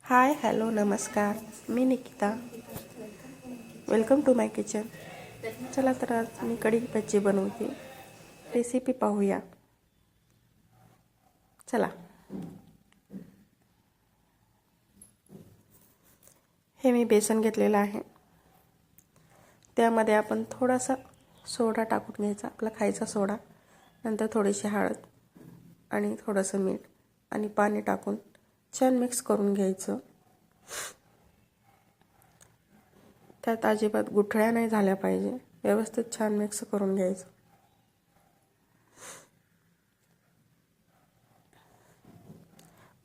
हाय hello नमस्कार, मी Nikita. Welcome to my kitchen. चला तर आज मी कढी भजी बनवते. रेसिपी पाहूया. चला. हे मी बेसन घेतलेलं आहे. त्यामध्ये आपण थोडासा सोडा टाकून घ्यायचा, आपला खायचा सोडा. नंतर थोडीशी हळद आणि थोडंसं मीठ आणि पाणी टाकून छान मिक्स करून घ्यायचं. त्यात अजिबात गुठळ्या नाही झाल्या पाहिजे. व्यवस्थित छान मिक्स करून घ्यायचं.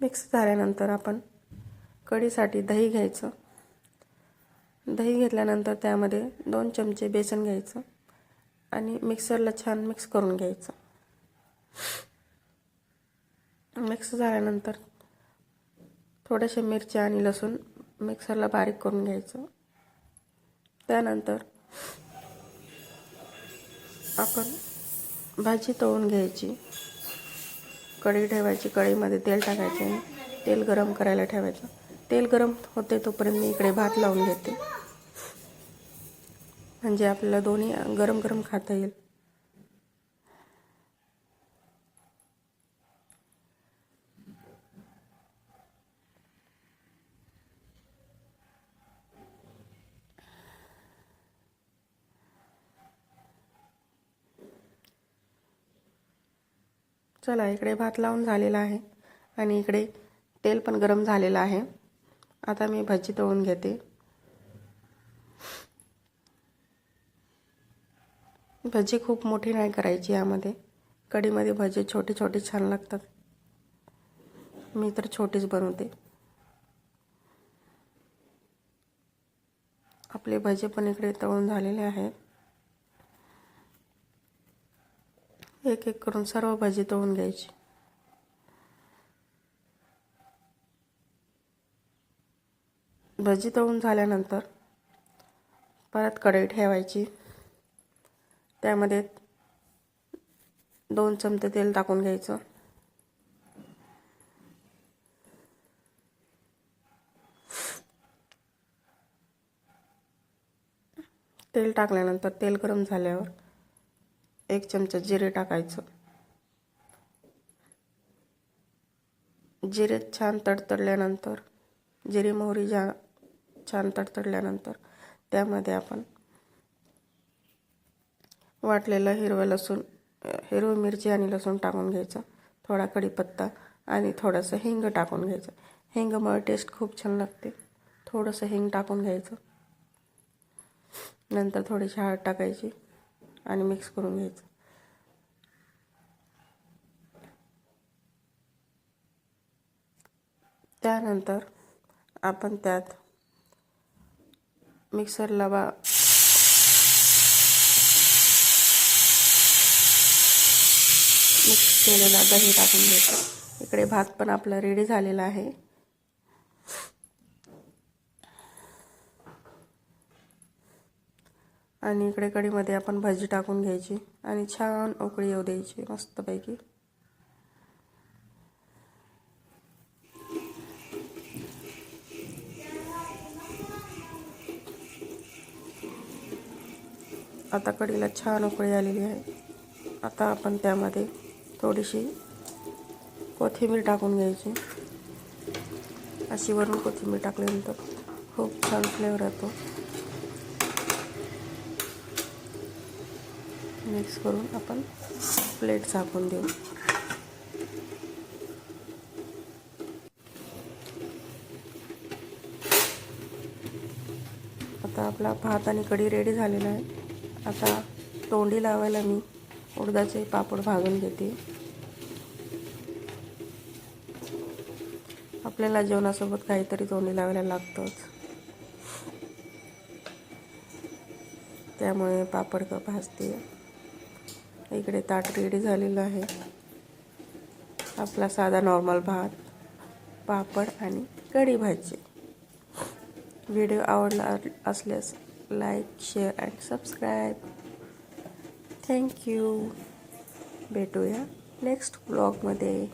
मिक्स झाल्यानंतर आपण कढीसाठी दही घ्यायचं. दही घेतल्यानंतर त्यामध्ये 2 चमचे बेसन घ्यायचं आणि मिक्सरला छान मिक्स करून घ्यायचं. मिक्स झाल्यानंतर थोड्याशा मिरच्या आणि लसूण मिक्सरला बारीक करून घ्यायचं. त्यानंतर आपण भाजी तळून घ्यायची. कढई ठेवायची, कढईमध्ये तेल टाकायचे आणि तेल गरम करायला ठेवायचं. तेल गरम होते तोपर्यंत मी इकडे भात लावून घेते, म्हणजे आपल्याला दोन्ही गरम गरम खाता येईल. चला, इकडे भात लावून झालेला आहे आणि इकडे तेल पण गरम झालेलं आहे. आता मी भजी तळून घेते. भजी खूप मोठी नाही करायची. यामध्ये कढीमध्ये भजी छोटे छोटे छान लागतात. मी तर छोटीच बनवते. आपले भजी पण इकडे तळून झालेले आहेत. एक एक करून सर्व भजी तळून घ्यायची. भजी तळून झाल्यानंतर परत कढई ठेवायची. त्यामध्ये 2 चमचे तेल टाकून घ्यायचं. तेल टाकल्यानंतर तेल गरम झाल्यावर 1 चमचा जिरे टाकायचं. जिरे छान तडतडल्यानंतर, जिरे मोहरी छान तडतडल्यानंतर त्यामध्ये आपण वाटलेलं हिरवी मिरची आणि लसूण टाकून घ्यायचं. थोडा कढीपत्ता आणि थोडंसं हिंग टाकून घ्यायचं. हिंगामुळे टेस्ट खूप छान लागते. थोडंसं हिंग टाकून घ्यायचं. नंतर थोडीशी हळद टाकायची आणि मिक्स करून घ्यायचं. त्यानंतर आपण त्यात मिक्सरला मिक्स केलेला दही टाकून घ्यायचं. इकडे भात पण आपला रेडी झालेला आहे. आणि इकडे कढीमध्ये आपण भाजी टाकून घ्यायची आणि छान उकळी येऊ द्यायची मस्तपैकी. आता कढीला छान उकळी आलेली आहे. आता आपण त्यामध्ये थोडीशी कोथिंबीर टाकून घ्यायची. अशी वरून कोथिंबीर टाकल्यानंतर खूप छान फ्लेवर येतो. मिक्स करून आपण प्लेट झाकून देऊ. आता आपला भात आणि कढी रेडी झालेला आहे. आता तोंडी लावायला मी उडदाचे पापड भाजून घेते. आपल्याला जेवणासोबत काहीतरी तोंडी लावायला लागतंच, त्यामुळे पापड भाजते. इकडे ताट रेडी झालेलं आहे. आपला साधा नॉर्मल भात, पापड आणि कढी भाजी. व्हिडिओ आवडला असल्यास लाईक, शेअर आणि सबस्क्राईब. थँक्यू. भेटूया नेक्स्ट ब्लॉगमध्ये.